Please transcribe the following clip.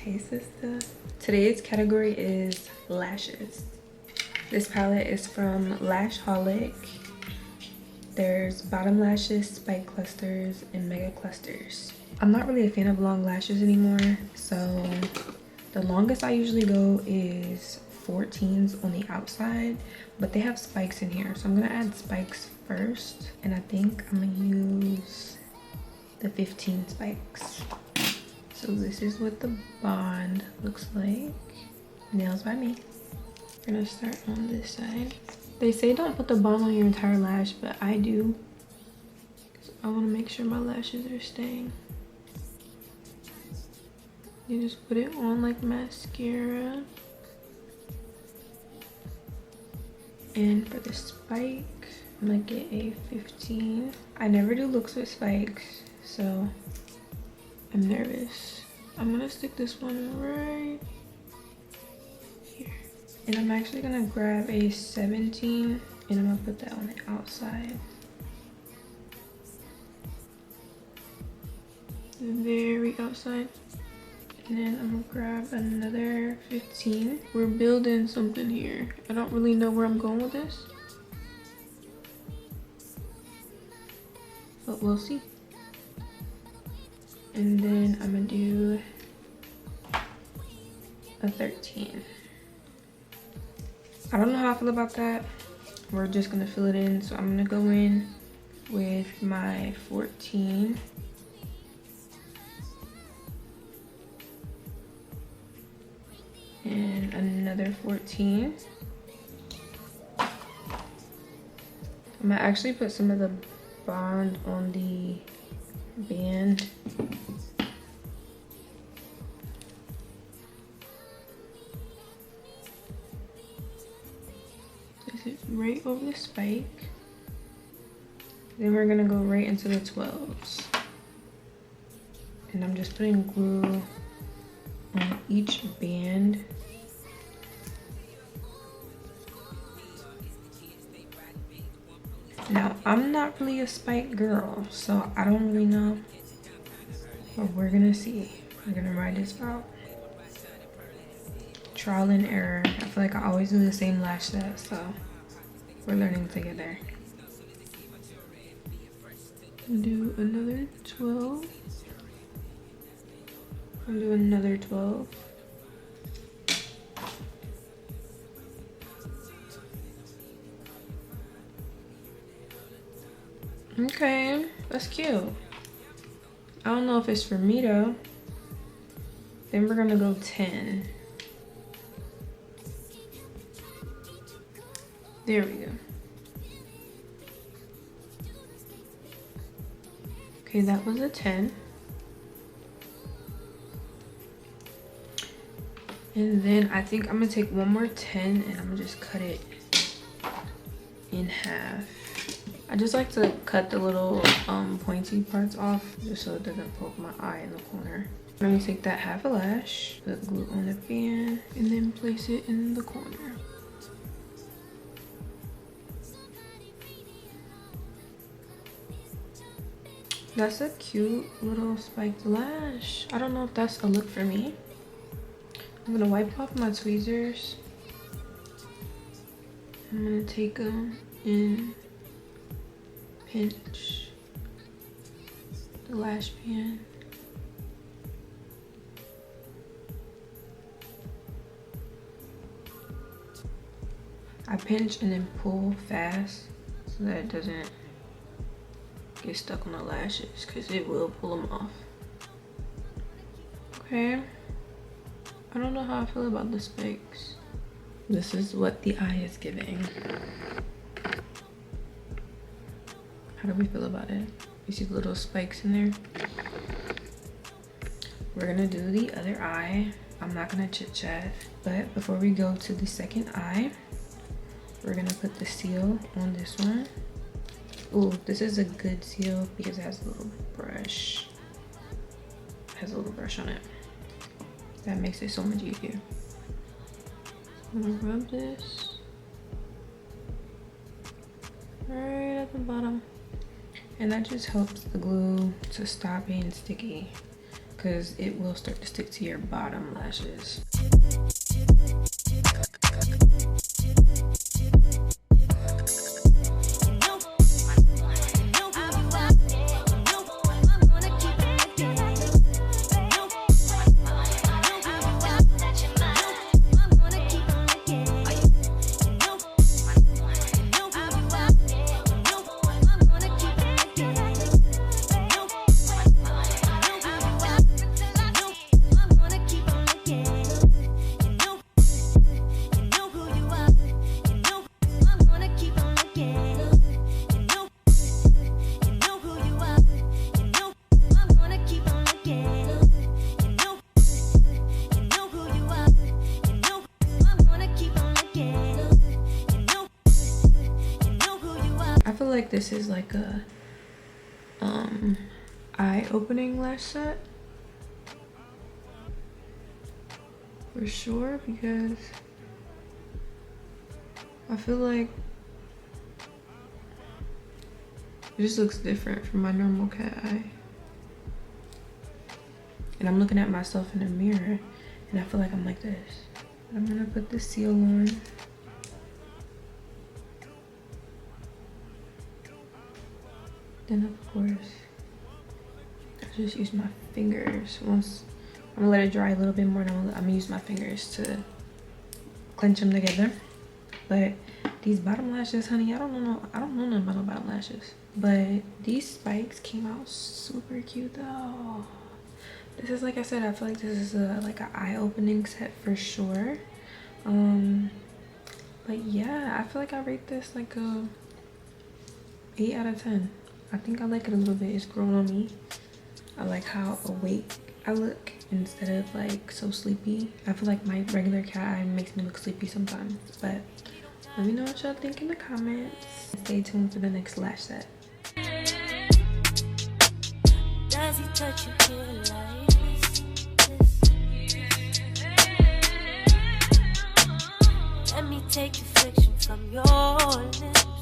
Hey sister. Today's category is lashes. This palette is from Lash. There's bottom lashes, spike clusters, and mega clusters. I'm not really a fan of long lashes anymore, so the longest I usually go is 14s on the outside, but they have spikes in here, so I'm gonna add spikes first, and I think I'm gonna use the 15 spikes. So this is what the bond looks like. Nails by me. We're gonna start on this side. They say don't put the bond on your entire lash, but I do. So I wanna make sure my lashes are staying. You just put it on like mascara. And for the spike, I'm gonna get a 15. I never do looks with spikes, so I'm nervous. I'm gonna stick this one right here. And I'm actually gonna grab a 17 and I'm gonna put that on the outside. The very outside. And then I'm gonna grab another 15. We're building something here. I don't really know where I'm going with this, but we'll see. And then I'm gonna do a 13. I don't know how I feel about that. We're just gonna fill it in. So I'm gonna go in with my 14. And another 14. I'm gonna actually put some of the bond on the band. Place it right over the spike. Then we're gonna go right into the 12s. And I'm just putting glue on each band. Now, I'm not really a spike girl, so I don't really know, but we're gonna see. We're gonna ride this out. Trial and error. I feel like I always do the same lash set, so we're learning together. Do another 12. I'll do another 12. Okay, that's cute. I don't know if it's for me though. Then we're gonna go 10. There we go. Okay, that was a 10. And then I think I'm gonna take one more 10 and I'm gonna just cut it in half. I just like to cut the little pointy parts off just so it doesn't poke my eye in the corner. I'm gonna take that half a lash, put glue on the band, and then place it in the corner. That's a cute little spiked lash. I don't know if that's a look for me. I'm gonna wipe off my tweezers. I'm gonna take them and pinch the lash band. I pinch and then pull fast so that it doesn't get stuck on the lashes, because it will pull them off. Okay. I don't know how I feel about the spikes. This is what the eye is giving. How do we feel about it? You see the little spikes in there? We're gonna do the other eye. I'm not gonna chit chat, but before we go to the second eye, we're gonna put the seal on this one. Ooh, this is a good seal because it has a little brush. It has a little brush on it. That makes it so much easier. I'm gonna rub this right at the bottom. And that just helps the glue to stop being sticky. because it will start to stick to your bottom lashes. I feel like this is like a eye-opening lash set for sure, because I feel like it just looks different from my normal cat eye. And I'm looking at myself in the mirror and I feel like I'm like this. I'm gonna put the seal on. Then of course, I just use my fingers. Once I'm gonna let it dry a little bit more, and I'm gonna use my fingers to clench them together. But these bottom lashes, honey, I don't know nothing about no bottom lashes. But these spikes came out super cute though. This is, like I said, I feel like this is like an eye-opening set for sure. But yeah, I feel like I rate this like a 8 out of 10. I think I like it a little bit. It's grown on me. I like how awake I look instead of like so sleepy. I feel like my regular cat eye makes me look sleepy sometimes. But let me know what y'all think in the comments. Stay tuned for the next lash set. Does he touch you here like this? Let me take the friction from your lips.